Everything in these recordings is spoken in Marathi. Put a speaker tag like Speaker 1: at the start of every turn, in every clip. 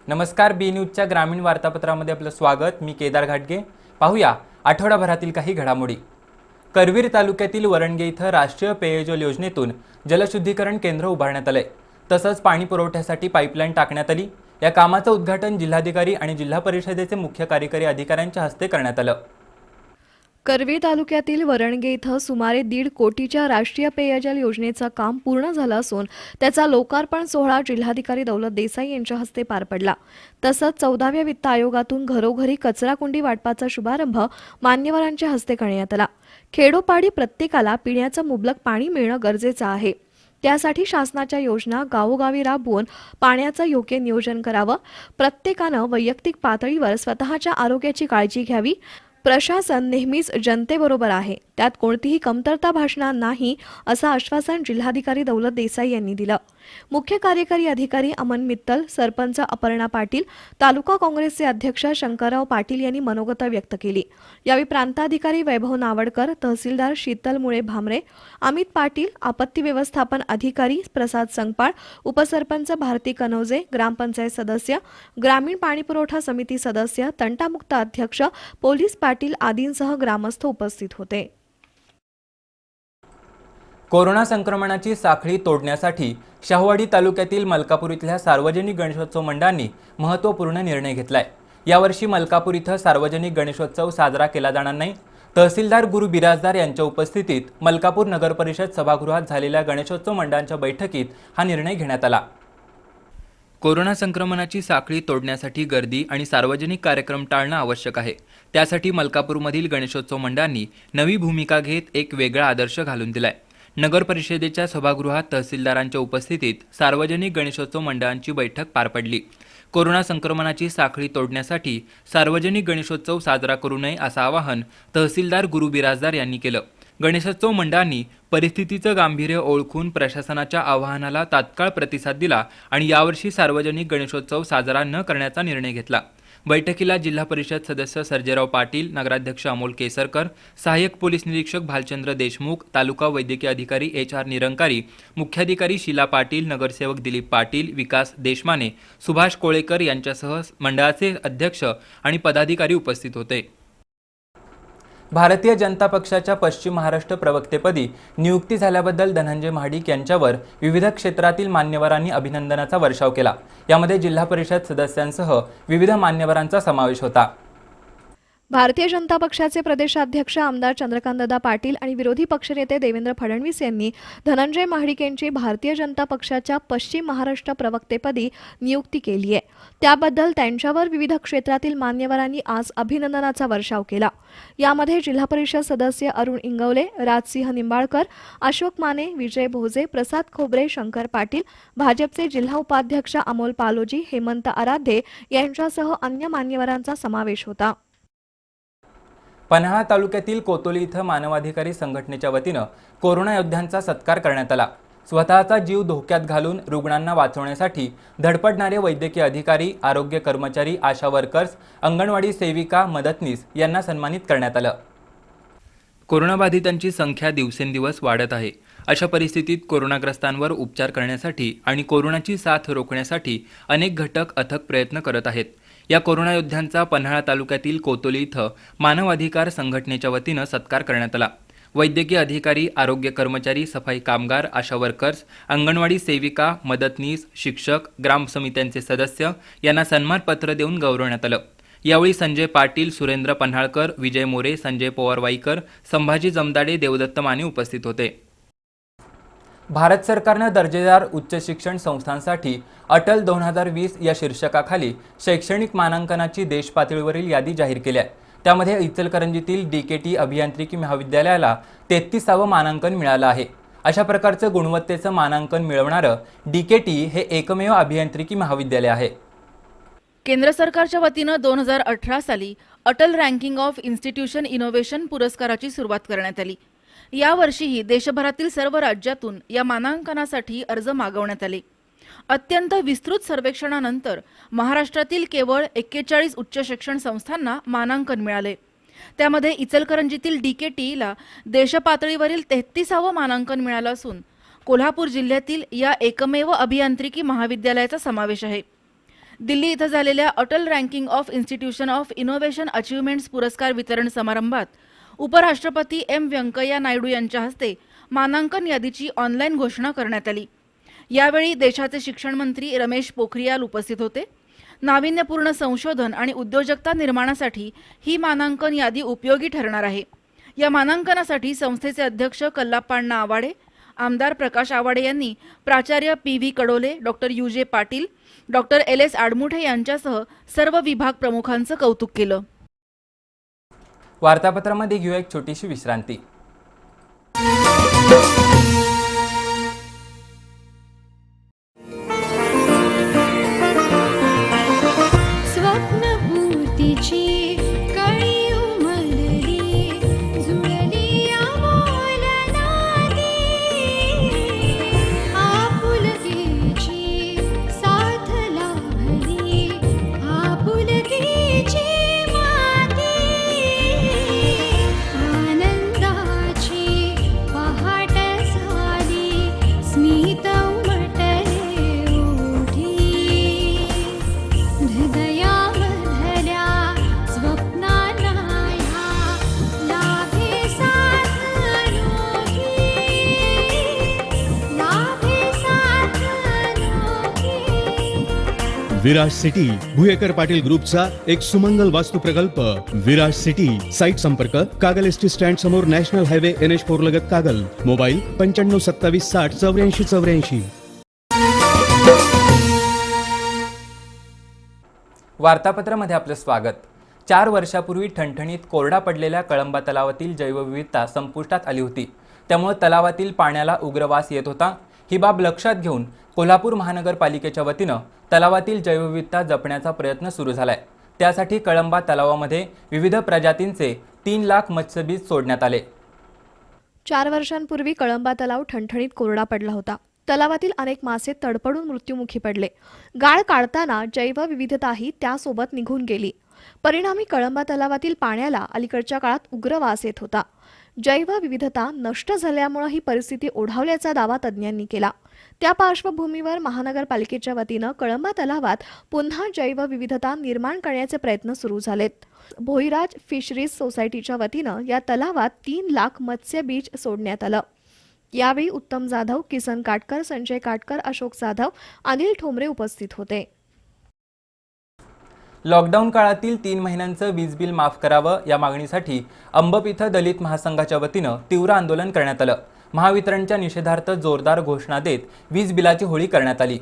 Speaker 1: नमस्कार, बी न्यूजच्या ग्रामीण वार्तापत्रामध्ये आपलं स्वागत। मी केदार घाटगे। पाहूया आठवडाभरातील काही घडामोडी। करवीर तालुक्यातील वरणगे इथं राष्ट्रीय पेयजल योजनेतून जलशुद्धीकरण केंद्र उभारण्यात आले। तसंच पाणी पुरवठ्यासाठी पाईपलाईन टाकण्यात आली। या कामाचं उद्घाटन जिल्हाधिकारी आणि जिल्हा परिषदेचे मुख्य कार्यकारी अधिकाऱ्यांच्या हस्ते करण्यात आलं।
Speaker 2: करवीर तालुक्यातील वरणगे इथं सुमारे 1.5 कोटीच्या राष्ट्रीय पेयजल योजनेचं काम पूर्ण झालं असून त्याचा लोकार्पण सोहळा जिल्हाधिकारी दौलत देसाई यांच्या हस्ते पार पडला। तसंच 14व्या वित्त आयोगातून घरोघरी कचराकुंडी वाटपाचा शुभारंभ मान्यवरांच्या हस्ते करण्यात आला। खेडोपाडी प्रत्येकाला पिण्याचं मुबलक पाणी मिळणं गरजेचं आहे। त्यासाठी शासनाच्या योजना गावोगावी राबवून पाण्याचं योग्य नियोजन करावं। प्रत्येकानं वैयक्तिक पातळीवर स्वतःच्या आरोग्याची काळजी घ्यावी। प्रशासन नेहमीच जनतेबरोबर आहे, त्यात कोणतीही कमतरता भासणार नाही असं आश्वासन जिल्हाधिकारी दौलत देसाई यांनी दिलं। मुख्य कार्यकारी अधिकारी अमन मित्तल, सरपंच अपर्णा पाटील, तालुका काँग्रेसचे अध्यक्ष शंकरराव पाटील यांनी मनोगत व्यक्त केली। यावेळी प्रांताधिकारी वैभव नावडकर, तहसीलदार शीतल मुळे भामरे, अमित पाटील, आपत्ती व्यवस्थापन अधिकारी प्रसाद संगपाळ, उपसरपंच भारती कनौजे, ग्रामपंचायत सदस्य, ग्रामीण पाणीपुरवठा समिती सदस्य, तंटामुक्त अध्यक्ष, पोलीस पाटील आदींसह ग्रामस्थ उपस्थित होते।
Speaker 1: कोरोना संक्रमणाची साखळी तोडण्यासाठी शाहूवाडी तालुक्यातील मलकापूर इथल्या सार्वजनिक गणेशोत्सव मंडळांनी महत्त्वपूर्ण निर्णय घेतलाय। यावर्षी मलकापूर इथं सार्वजनिक गणेशोत्सव साजरा केला जाणार नाही। तहसीलदार गुरु बिराजदार यांच्या उपस्थितीत मलकापूर नगर परिषद सभागृहात झालेल्या गणेशोत्सव मंडळांच्या बैठकीत हा निर्णय घेण्यात आला। कोरोना संक्रमणाची साखळी तोडण्यासाठी गर्दी आणि सार्वजनिक कार्यक्रम टाळणं आवश्यक आहे। त्यासाठी मलकापूरमधील गणेशोत्सव मंडळांनी नवी भूमिका घेत एक वेगळा आदर्श घालून दिलाय। नगर परिषदेच्या सभागृहात तहसीलदारांच्या उपस्थितीत सार्वजनिक गणेशोत्सव मंडळांची बैठक पार पडली। कोरोना संक्रमणाची साखळी तोडण्यासाठी सार्वजनिक गणेशोत्सव साजरा करू नये असं आवाहन तहसीलदार गुरु बिराजदार यांनी केलं। गणेशोत्सव मंडळांनी परिस्थितीचं गांभीर्य ओळखून प्रशासनाच्या आवाहनाला तात्काळ प्रतिसाद दिला आणि यावर्षी सार्वजनिक गणेशोत्सव साजरा न करण्याचा निर्णय घेतला। बैठकीला जिल्हा परिषद सदस्य सर्जेराव पाटील, नगराध्यक्ष अमोल केसरकर, सहाय्यक पोलीस निरीक्षक भालचंद्र देशमुख, तालुका वैद्यकीय अधिकारी HR निरंकारी, मुख्याधिकारी शीला पाटील, नगरसेवक दिलीप पाटील, विकास देशमाने, सुभाष कोळेकर यांच्यासह मंडळाचे अध्यक्ष आणि पदाधिकारी उपस्थित होते। भारतीय जनता पक्षाच्या पश्चिम महाराष्ट्र प्रवक्तेपदी नियुक्ती झाल्याबद्दल धनंजय महाडिक यांच्यावर विविध क्षेत्रातील मान्यवरांनी अभिनंदनाचा वर्षाव केला। यामध्ये जिल्हा परिषद सदस्यांसह विविध मान्यवरांचा समावेश होता।
Speaker 2: भारतीय जनता पक्षाचे प्रदेशाध्यक्ष आमदार चंद्रकांतदादा पाटील आणि विरोधी पक्षनेते देवेंद्र फडणवीस यांनी धनंजय महाडिक यांची भारतीय जनता पक्षाच्या पश्चिम महाराष्ट्र प्रवक्तेपदी नियुक्ती केली आहे। त्याबद्दल त्यांच्यावर विविध क्षेत्रातील मान्यवरांनी आज अभिनंदनाचा वर्षाव केला। यामध्ये जिल्हा परिषद सदस्य अरुण इंगवले, राजसिंह निंबाळकर, अशोक माने, विजय भोजे, प्रसाद खोबरे, शंकर पाटील, भाजपचे जिल्हा उपाध्यक्ष अमोल पालोजी, हेमंत आराध्ये यांच्यासह अन्य मान्यवरांचा समावेश होता।
Speaker 1: पन्हाळा तालुक्यातील कोतोली इथं मानवाधिकारी संघटनेच्या वतीनं कोरोना योद्ध्यांचा सत्कार करण्यात आला। स्वतःचा जीव धोक्यात घालून रुग्णांना वाचवण्यासाठी धडपडणारे वैद्यकीय अधिकारी, आरोग्य कर्मचारी, आशा वर्कर्स, अंगणवाडी सेविका, मदतनीस यांना सन्मानित करण्यात आलं। कोरोनाबाधितांची संख्या दिवसेंदिवस वाढत आहे। अशा परिस्थितीत कोरोनाग्रस्तांवर उपचार करण्यासाठी आणि कोरोनाची साथ रोखण्यासाठी अनेक घटक अथक प्रयत्न करत आहेत। या कोरोना योद्ध्यांचा पन्हाळा तालुक्यातील कोतोली इथं मानवाधिकार संघटनेच्या वतीनं सत्कार करण्यात आला। वैद्यकीय अधिकारी, आरोग्य कर्मचारी, सफाई कामगार, आशा वर्कर्स, अंगणवाडी सेविका, मदतनीस, शिक्षक, ग्रामसमित्यांचे सदस्य यांना सन्मानपत्र देऊन गौरवण्यात आलं। यावेळी संजय पाटील, सुरेंद्र पन्हाळकर, विजय मोरे, संजय पवार वाईकर, संभाजी जमदाडे, देवदत्त माने उपस्थित होते। भारत सरकारनं दर्जेदार उच्च शिक्षण संस्थांसाठी अटल 2020 या शीर्षकाखाली शैक्षणिक मानांकनाची देशपातळीवरील यादी जाहीर केली आहे। त्यामध्ये इचलकरंजीतील DKT अभियांत्रिकी महाविद्यालयाला 33वे मानांकन मिळालं आहे। अशा प्रकारचं गुणवत्तेचं मानांकन मिळवणारं DKT हे एकमेव अभियांत्रिकी महाविद्यालय आहे।
Speaker 3: केंद्र सरकारच्या वतीनं 2018 साली Atal ranking of institution innovation पुरस्काराची सुरुवात करण्यात आली। यावर्षीही देशभरातील सर्व राज्यातून या मानांकनासाठी अर्ज मागवण्यात आले। अत्यंत विस्तृत सर्वेक्षणानंतर महाराष्ट्रातील केवळ 41 उच्च शिक्षण संस्थांना मानांकन मिळाले। त्यामध्ये इचलकरंजीतील DKTला देशपातळीवरील 33वे मानांकन मिळालं असून कोल्हापूर जिल्ह्यातील या एकमेव अभियांत्रिकी महाविद्यालयाचा समावेश आहे। दिल्ली इथं झालेल्या Atal ranking of institution of innovation achievements पुरस्कार वितरण समारंभात उपराष्ट्रपती एम व्यंकय्या नायडू यांच्या हस्ते मानांकन यादीची ऑनलाईन घोषणा करण्यात आली। यावेळी देशाचे शिक्षण मंत्री रमेश पोखरियाल उपस्थित होते। नाविन्यपूर्ण संशोधन आणि उद्योजकता निर्माणासाठी ही मानांकन यादी उपयोगी ठरणार आहे। या मानांकनासाठी संस्थेचे अध्यक्ष कल्लाप्पाण्णा आवाडे, आमदार प्रकाश आवाडे यांनी प्राचार्य P V. Kadole, doctor U J. Patil, doctor L S. Admuthe यांच्यासह सर्व विभाग प्रमुखांचं कौतुक केलं।
Speaker 1: वार्तापत्रामध्ये घेऊया एक छोटीशी विश्रांती।
Speaker 4: स्वप्नपूर्तीची कळी उमलली, जुळली अमोल नाती, आपुलकीची साथ लाभली, आपुलकीची माती, आनंदाची पहाट झाली, स्मित उमटले ओठी, हृदया
Speaker 5: विराज सिटी भुयेकर पाटील ग्रुपचा एक सुमंगल वास्तू प्रकल्प विराज सिटी। साइट संपर्क कागल एसटी स्टँड समोर नॅशनल हायवे NH4 लगत कागल। मोबाईल 9527608484।
Speaker 1: वार्तापत्रामध्ये आपलं स्वागत। 4 वर्षापूर्वी ठणठणीत कोरडा पडलेल्या कळंबा तलावातील जैवविविधता संपुष्टात आली होती। त्यामुळे तलावातील पाण्याला उग्र वास येत होता। ही बाब लक्षात घेऊन कोल्हापूर महानगरपालिकेच्या वतीनं तलावातील जैवविविधता जपण्याचा प्रयत्न सुरू झालाय। त्यासाठी कळंबा तलावामध्ये विविध प्रजातींचे 3 लाख मत्स्यबीज सोडण्यात आले।
Speaker 2: 4 वर्षांपूर्वी कळंबा तलाव ठणठणीत कोरडा पडला होता। तलावातील अनेक मासे तडपडून मृत्युमुखी पडले। गाळ काढताना जैवविविधताही त्यासोबत निघून गेली। परिणामी कळंबा तलावातील पाण्याला अलीकडच्या काळात उग्र वास येत होता। जैवविविधता नष्ट झाल्यामुळे ही परिस्थिती ओढावल्याचा दावा तज्ज्ञांनी केला। त्या पार्श्वभूमीवर महानगरपालिकेच्या वतीनं कळंबा तलावात पुन्हा जैवविविधता निर्माण करण्याचे प्रयत्न सुरू झालेत। भोईराज फिशरीज सोसायटीच्या वतीनं या तलावात 3 लाख मत्स्यबीज सोडण्यात आलं। यावेळी उत्तम जाधव, किसन काटकर, संजय काटकर, अशोक जाधव, अनिल ठोंबरे उपस्थित होते।
Speaker 1: लॉकडाऊन काळातील 3 महिन्यांचं वीज बिल माफ करावं या मागणीसाठी अंबप इथं दलित महासंघाच्या वतीनं तीव्र आंदोलन करण्यात आलं। महावितरणच्या निषेधार्थ जोरदार घोषणा देत वीज बिलाची होळी करण्यात आली।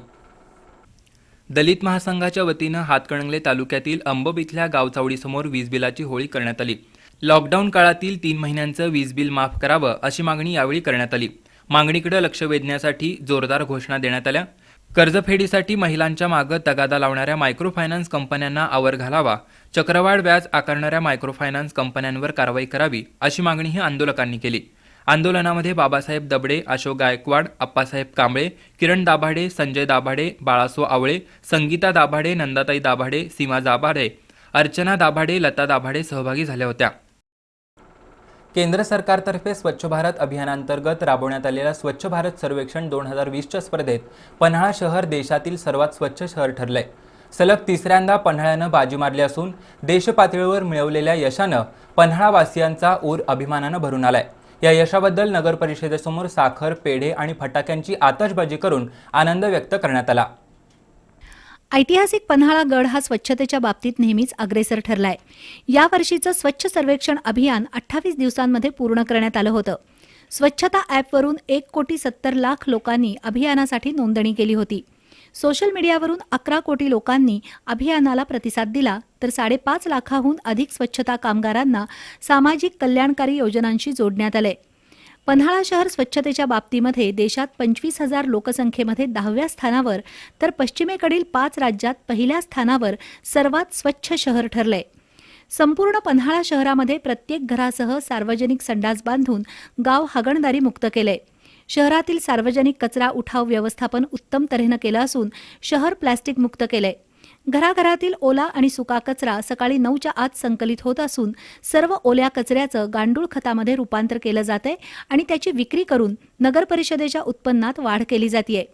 Speaker 1: दलित महासंघाच्या वतीनं हातकणंगले तालुक्यातील अंबप इथल्या गावचावडीसमोर वीज बिलाची होळी करण्यात आली। लॉकडाऊन काळातील 3 महिन्यांचं वीज बिल माफ करावं अशी मागणी यावेळी करण्यात आली। मागणीकडे लक्ष वेधण्यासाठी जोरदार घोषणा देण्यात आल्या। कर्जफेडीसाठी महिलांच्या मागे तगादा लावणाऱ्या मायक्रो फायनान्स कंपन्यांना आवर घालावा, चक्रवाढ व्याज आकारणाऱ्या मायक्रो फायनान्स कंपन्यांवर कारवाई करावी अशी मागणीही आंदोलकांनी केली। आंदोलनामध्ये बाबासाहेब दबडे, अशोक गायकवाड, अप्पासाहेब कांबळे, किरण दाभाडे, संजय दाभाडे, बाळासो आवळे, संगीता दाभाडे, नंदाताई दाभाडे, सीमा दाभाडे, अर्चना दाभाडे, लता दाभाडे सहभागी झाल्या होत्या। केंद्र सरकारतर्फे स्वच्छ भारत अभियानांतर्गत राबवण्यात आलेल्या स्वच्छ भारत सर्वेक्षण 2020च्या स्पर्धेत पन्हाळा शहर देशातील सर्वात स्वच्छ शहर ठरलंय। सलग 3ऱ्यांदा पन्हाळ्यानं बाजी मारली असून देशपातळीवर मिळवलेल्या यशानं पन्हाळावासियांचा ऊर अभिमानानं भरून आलाय। या यशाबद्दल नगर परिषदेसमोर साखर, पेढे आणि फटाक्यांची आतषबाजी करून आनंद व्यक्त करण्यात आला।
Speaker 6: ऐतिहासिक पन्हाळा गड हा स्वच्छतेच्या बाबतीत नेहमीच अग्रेसर ठरलाय। या वर्षीचं स्वच्छ सर्वेक्षण अभियान 28 दिवसांमध्ये पूर्ण करण्यात आलं होतं। स्वच्छता ॲपवरून 1,70,00,000 लोकांनी अभियानासाठी नोंदणी केली होती। सोशल मीडियावरून 11 कोटी लोकांनी अभियानाला प्रतिसाद दिला, तर 5.5 लाखाहून अधिक स्वच्छता कामगारांना सामाजिक कल्याणकारी योजनांशी जोडण्यात आले। पन्हाळा शहर स्वच्छतेच्या बाबतीमध्ये देशात 25,000 लोकसंख्येमध्ये 10व्या स्थानावर, तर पश्चिमेकडील 5 राज्यात पहिल्या स्थानावर सर्वात स्वच्छ शहर ठरले। संपूर्ण पन्हाळा शहरामध्ये प्रत्येक घरासह सार्वजनिक संडास बांधून गाव हागणदारी मुक्त केले। शहरातील सार्वजनिक कचरा उठाव व्यवस्थापन उत्तम तऱ्हेनं केलं असून शहर प्लॅस्टिक मुक्त केले। घराघरातील ओला आणि सुका कचरा सकाळी 9च्या आत संकलित होत असून सर्व ओल्या कचऱ्याचं गांडूळ खतामध्ये रूपांतर केलं जातंय आणि त्याची विक्री करून नगर परिषदेच्या उत्पन्नात वाढ केली जाते।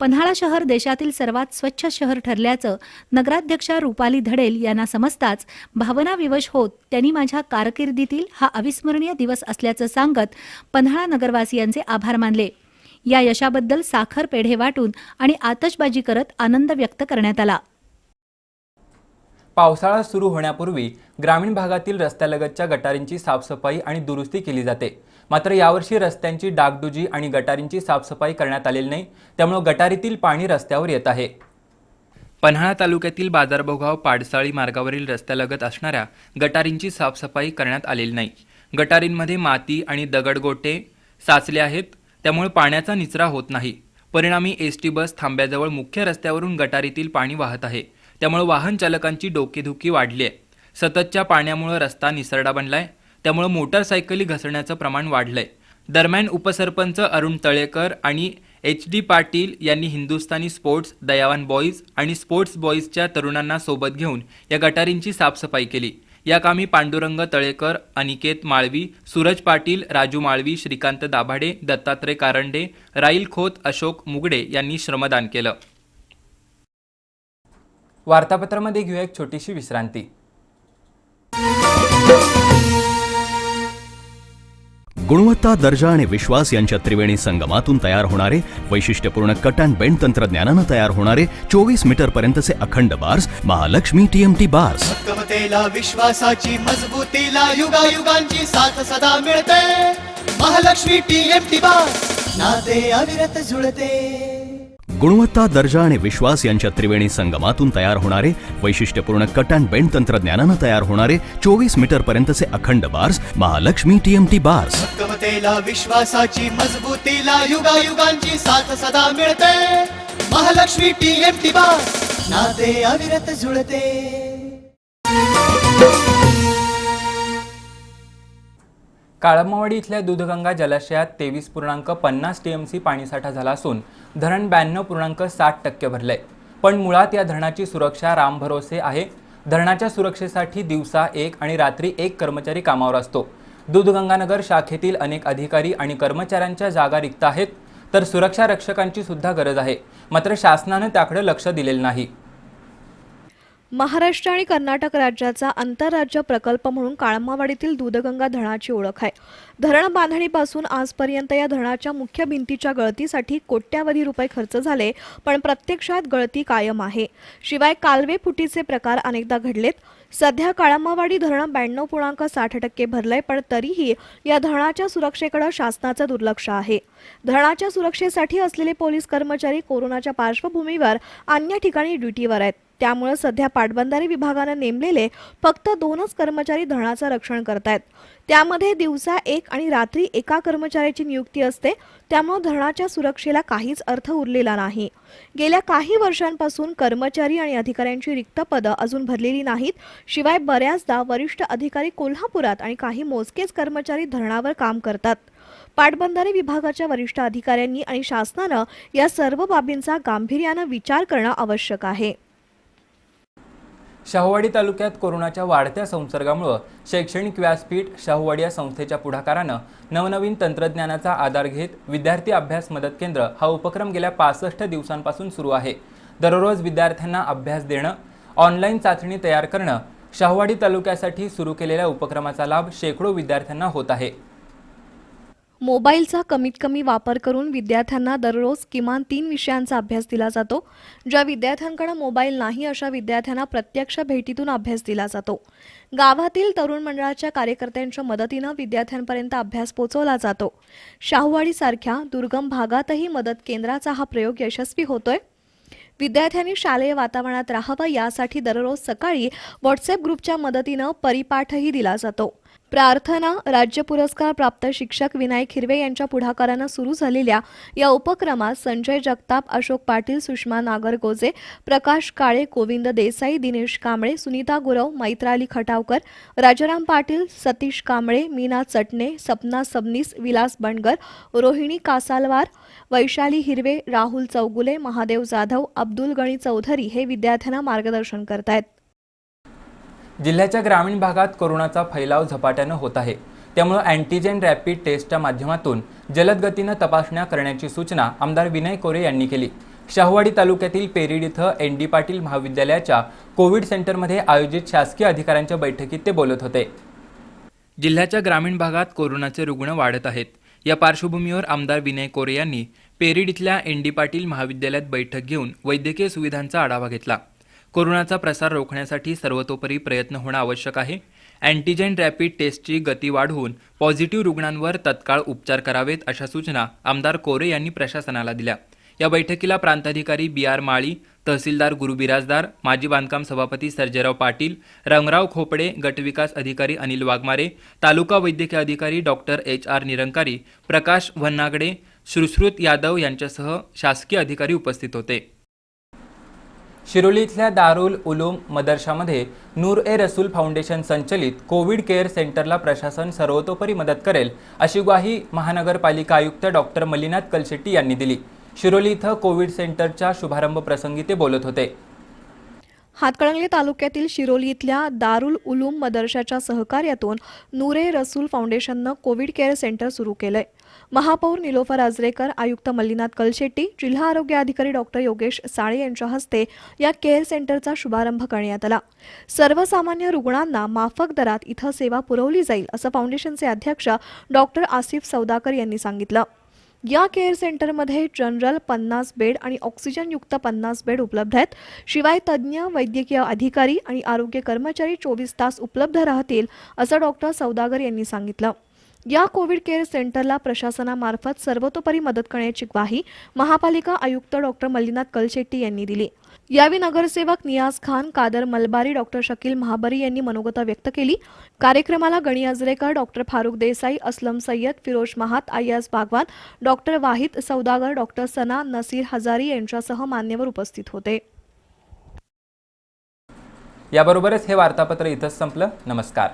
Speaker 6: पन्हाळा शहर देशातील सर्वात स्वच्छ शहर ठरल्याचं नगराध्यक्षा रुपाली धडेल यांना समजताच भावनाविवश होत त्यांनी माझ्या कारकिर्दीतील हा अविस्मरणीय दिवस असल्याचं सांगत पन्हाळा नगरवासियांचे आभार मानले. या यशाबद्दल साखर पेढे वाटून आणि आतषबाजी करत आनंद व्यक्त करण्यात आला.
Speaker 1: पावसाळा सुरू होण्यापूर्वी ग्रामीण भागातील रस्त्यालगतच्या गटारींची साफसफाई आणि दुरुस्ती केली जाते. मात्र यावर्षी रस्त्यांची डागडुजी आणि गटारींची साफसफाई करण्यात आलेली नाही, त्यामुळे गटारीतील पाणी रस्त्यावर येत आहे. पन्हाळा तालुक्यातील बाजारभोगाव पाडसाळी मार्गावरील रस्त्यालगत असणाऱ्या गटारींची साफसफाई करण्यात आलेली नाही. गटारींमध्ये माती आणि दगडगोटे साचले आहेत, त्यामुळे पाण्याचा निचरा होत नाही. परिणामी एसटी बस थांब्याजवळ मुख्य रस्त्यावरून गटारीतील पाणी वाहत आहे, त्यामुळे वाहन चालकांची डोकेदुखी वाढली आहे. सततच्या पाण्यामुळे रस्ता निसरडा बनलाय, त्यामुळे मोटारसायकली घसरण्याचं प्रमाण वाढलंय. दरम्यान उपसरपंच अरुण तळेकर आणि HD पाटील यांनी हिंदुस्थानी स्पोर्ट्स, दयावान बॉईज आणि स्पोर्ट्स बॉईजच्या तरुणांना सोबत घेऊन या गटारींची साफसफाई केली. या कामी पांडुरंग तळेकर, अनिकेत माळवी, सूरज पाटील, राजू माळवी, श्रीकांत दाभाडे, दत्तात्रय कारंडे, राईल खोत, अशोक मुगडे यांनी श्रमदान केलं. वार्तापत्रामध्ये घेऊया एक छोटीशी विश्रांती.
Speaker 7: गुणवत्ता, दर्जा आणि विश्वास यांच्या त्रिवेणी संगमातून तयार होणारे वैशिष्ट्यपूर्ण कट अँड बेंड तंत्रज्ञानानं तयार होणारे 24 मीटर पर्यंतचे अखंड बार्स महालक्ष्मी TMT बार्स.
Speaker 8: भक्कमतेला, विश्वासाची मजबूतीला, युगायुगांची साथ सदा मिळते. महालक्ष्मी TMT बार्स, नाते अविरत जुळते.
Speaker 7: गुणवत्ता, दर्जा आणि विश्वास यांच्या त्रिवेणी संगमातून तयार होणारे वैशिष्ट्यपूर्ण कट अँड बेंड तंत्रज्ञानानं तयार होणारे 24 मीटर पर्यंतचे अखंड बार्स महालक्ष्मी TMT बार्स.
Speaker 8: भक्कमतेला, विश्वासाची मजबूतीला, युगायुगांची साथ सदा मिळते. महालक्ष्मी TMT बार्स, नाते अविरत जुळते.
Speaker 1: काळमावाडी इथल्या दूधगंगा जलाशयात 23.50 TMC पाणीसाठा झाला असून धरण 92.60% भरलंय. पण मुळात या धरणाची सुरक्षा रामभरोसे आहे. धरणाच्या सुरक्षेसाठी दिवसा 1 आणि रात्री 1 कर्मचारी कामावर असतो. दूधगंगानगर शाखेतील अनेक अधिकारी आणि कर्मचाऱ्यांच्या जागा रिक्त आहेत, तर सुरक्षा रक्षकांची सुद्धा गरज आहे. मात्र शासनाने त्याकडे लक्ष दिलेलं नाही.
Speaker 2: महाराष्ट्र आणि कर्नाटक राज्याचा आंतरराज्य प्रकल्प म्हणून काळमावाडीतील दूधगंगा धरणाची ओळख आहे. धरण बांधणीपासून आजपर्यंत या धरणाच्या मुख्य भिंतीच्या गळतीसाठी कोट्यावधी रुपये खर्च झाले, पण प्रत्यक्षात गळती कायम आहे. शिवाय कालवे फुटीचे प्रकार अनेकदा घडलेत. सध्या काळमावाडी धरण 92.60% भरलंय, पण तरीही या धरणाच्या सुरक्षेकडे शासनाचं दुर्लक्ष आहे. धरणाच्या सुरक्षेसाठी असलेले पोलीस कर्मचारी कोरोनाच्या पार्श्वभूमीवर अन्य ठिकाणी ड्युटीवर आहेत. त्यामुळे सध्या पाटबंधारे विभागाने नेमलेले फक्त 2च कर्मचारी धरणाचं रक्षण करतायत. त्यामध्ये दिवसा 1 आणि रात्री 1 कर्मचाऱ्याची नियुक्ती असते. त्यामुळे धरणाच्या सुरक्षेला काहीच अर्थ उरलेला नाही. गेल्या काही वर्षांपासून कर्मचारी आणि अधिकाऱ्यांची रिक्त पदं अजून भरलेली नाहीत. शिवाय बऱ्याचदा वरिष्ठ अधिकारी कोल्हापुरात आणि काही मोजकेच कर्मचारी धरणावर काम करतात. पाटबंधारे विभागाच्या वरिष्ठ अधिकाऱ्यांनी आणि शासनानं या सर्व बाबींचा गांभीर्यानं विचार करणं आवश्यक आहे.
Speaker 1: शाहूवाडी तालुक्यात कोरोनाच्या वाढत्या संसर्गामुळे शैक्षणिक व्यासपीठ शाहूवाडी या संस्थेच्या पुढाकारानं नवनवीन तंत्रज्ञानाचा आधार घेत विद्यार्थी अभ्यास मदत केंद्र हा उपक्रम गेल्या 65 दिवसांपासून सुरू आहे. दररोज विद्यार्थ्यांना अभ्यास देणं, ऑनलाईन चाचणी तयार करणं, शाहूवाडी तालुक्यासाठी सुरू केलेल्या उपक्रमाचा लाभ शेकडो विद्यार्थ्यांना होत आहे.
Speaker 2: मोबाईलचा कमीत कमी वापर करून विद्यार्थ्यांना दररोज किमान 3 विषयांचा अभ्यास दिला जातो. ज्या विद्यार्थ्यांकडे मोबाईल नाही अशा विद्यार्थ्यांना प्रत्यक्ष भेटीतून अभ्यास दिला जातो. गावातील तरुण मंडळाच्या कार्यकर्त्यांच्या मदतीनं विद्यार्थ्यांपर्यंत अभ्यास पोहोचवला जातो. शाहूवाडीसारख्या दुर्गम भागातही मदत केंद्राचा हा प्रयोग यशस्वी होतोय. विद्यार्थ्यांनी शालेय वातावरणात राहावं यासाठी दररोज सकाळी व्हॉट्सअप ग्रुपच्या मदतीनं परिपाठही दिला जातो. प्रार्थना राज्य पुरस्कार प्राप्त शिक्षक विनायक हिरवे यांच्या पुढाकारानं सुरू झालेल्या या उपक्रमात संजय जगताप, अशोक पाटील, सुषमा नागरगोजे, प्रकाश काळे, गोविंद देसाई, दिनेश कांबळे, सुनीता गुरव, मैत्राली खटावकर, राजाराम पाटील, सतीश कांबळे, मीना चटणे, सपना सबनीस, विलास बंडगर, रोहिणी कासालवार, वैशाली हिरवे, राहुल चौगुले, महादेव जाधव, अब्दुल गणी चौधरी हे विद्यार्थ्यांना मार्गदर्शन करतायत.
Speaker 1: जिल्ह्याच्या ग्रामीण भागात कोरोनाचा फैलाव झपाट्यानं होत आहे. त्यामुळे अँटीजेन रॅपिड टेस्टच्या माध्यमातून जलद गतीनं तपासण्या करण्याची सूचना आमदार विनय कोरे यांनी केली. शाहूवाडी तालुक्यातील पेरीड इथं एन.डी. पाटील महाविद्यालयाच्या कोविड सेंटरमध्ये आयोजित शासकीय अधिकाऱ्यांच्या बैठकीत ते बोलत होते. जिल्ह्याच्या ग्रामीण भागात कोरोनाचे रुग्ण वाढत आहेत. या पार्श्वभूमीवर आमदार विनय कोरे यांनी पेरीड इथल्या एन.डी. पाटील महाविद्यालयात बैठक घेऊन वैद्यकीय सुविधांचा आढावा घेतला. कोरोनाचा प्रसार रोखण्यासाठी सर्वतोपरी प्रयत्न होणं आवश्यक आहे. अँटीजेन रॅपिड टेस्टची गती वाढवून पॉझिटिव्ह रुग्णांवर तत्काळ उपचार करावेत, अशा सूचना आमदार कोरे यांनी प्रशासनाला दिल्या. या बैठकीला प्रांताधिकारी बी.आर. माळी, तहसीलदार गुरु बिराजदार, माजी बांधकाम सभापती सर्जेराव पाटील, रंगराव खोपडे, गटविकास अधिकारी अनिल वाघमारे, तालुका वैद्यकीय अधिकारी डॉक्टर H.R. निरंकारी, प्रकाश वन्नागडे, सुश्रुत यादव यांच्यासह शासकीय अधिकारी उपस्थित होते. शिरोली इथल्या दारुल उलूम मदरशामध्ये नूर-ए-रसूल फाउंडेशन संचलित कोविड केअर सेंटरला प्रशासन सर्वतोपरी मदत करेल, अशी ग्वाही महानगरपालिका आयुक्त डॉक्टर मल्लीनाथ कलशेट्टी यांनी दिली. शिरोली इथं कोविड सेंटरच्या शुभारंभ प्रसंगी ते बोलत होते.
Speaker 2: हातकणंगले तालुक्यातील शिरोली इथल्या दारुल उलूम मदरशाच्या सहकार्यातून नूर-ए-रसूल फाउंडेशननं कोविड केअर सेंटर सुरू केलंय. महापौर निलोफर आजरेकर, आयुक्त मल्लीनाथ कलशेट्टी, जिल्हा आरोग्य अधिकारी डॉक्टर योगेश साळे यांच्या हस्ते या केअर सेंटरचा शुभारंभ करण्यात आला. सर्वसामान्य रुग्णांना माफक दरात इथं सेवा पुरवली जाईल, असं फाउंडेशनचे अध्यक्ष डॉक्टर आसिफ सौदाकर यांनी सांगितलं. या केअर सेंटरमध्ये जनरल 50 बेड आणि ऑक्सिजनयुक्त 50 बेड उपलब्ध आहेत. शिवाय तज्ज्ञ वैद्यकीय अधिकारी आणि आरोग्य कर्मचारी 24 तास उपलब्ध राहतील, असं डॉक्टर सौदागर यांनी सांगितलं. या कोविड केअर सेंटरला प्रशासनामार्फत सर्वतोपरी मदत करण्याची ग्वाही महापालिका आयुक्त डॉक्टर मल्लीनाथ कलशेट्टी यांनी दिली. यावेळी नगरसेवक नियाज खान, कादर मलबारी, डॉक्टर शकील महाबरी यांनी मनोगत व्यक्त केली. कार्यक्रमाला गणी अजरेकर, डॉक्टर फारुख देसाई, असलम सय्यद, फिरोज महात, अय्याज बागवान, डॉक्टर वाहिद सौदागर, डॉक्टर सना नसीर हजारी यांच्यासह मान्यवर उपस्थित होते.
Speaker 1: याबरोबरच हे वार्तापत्र इथंच संपलं. नमस्कार.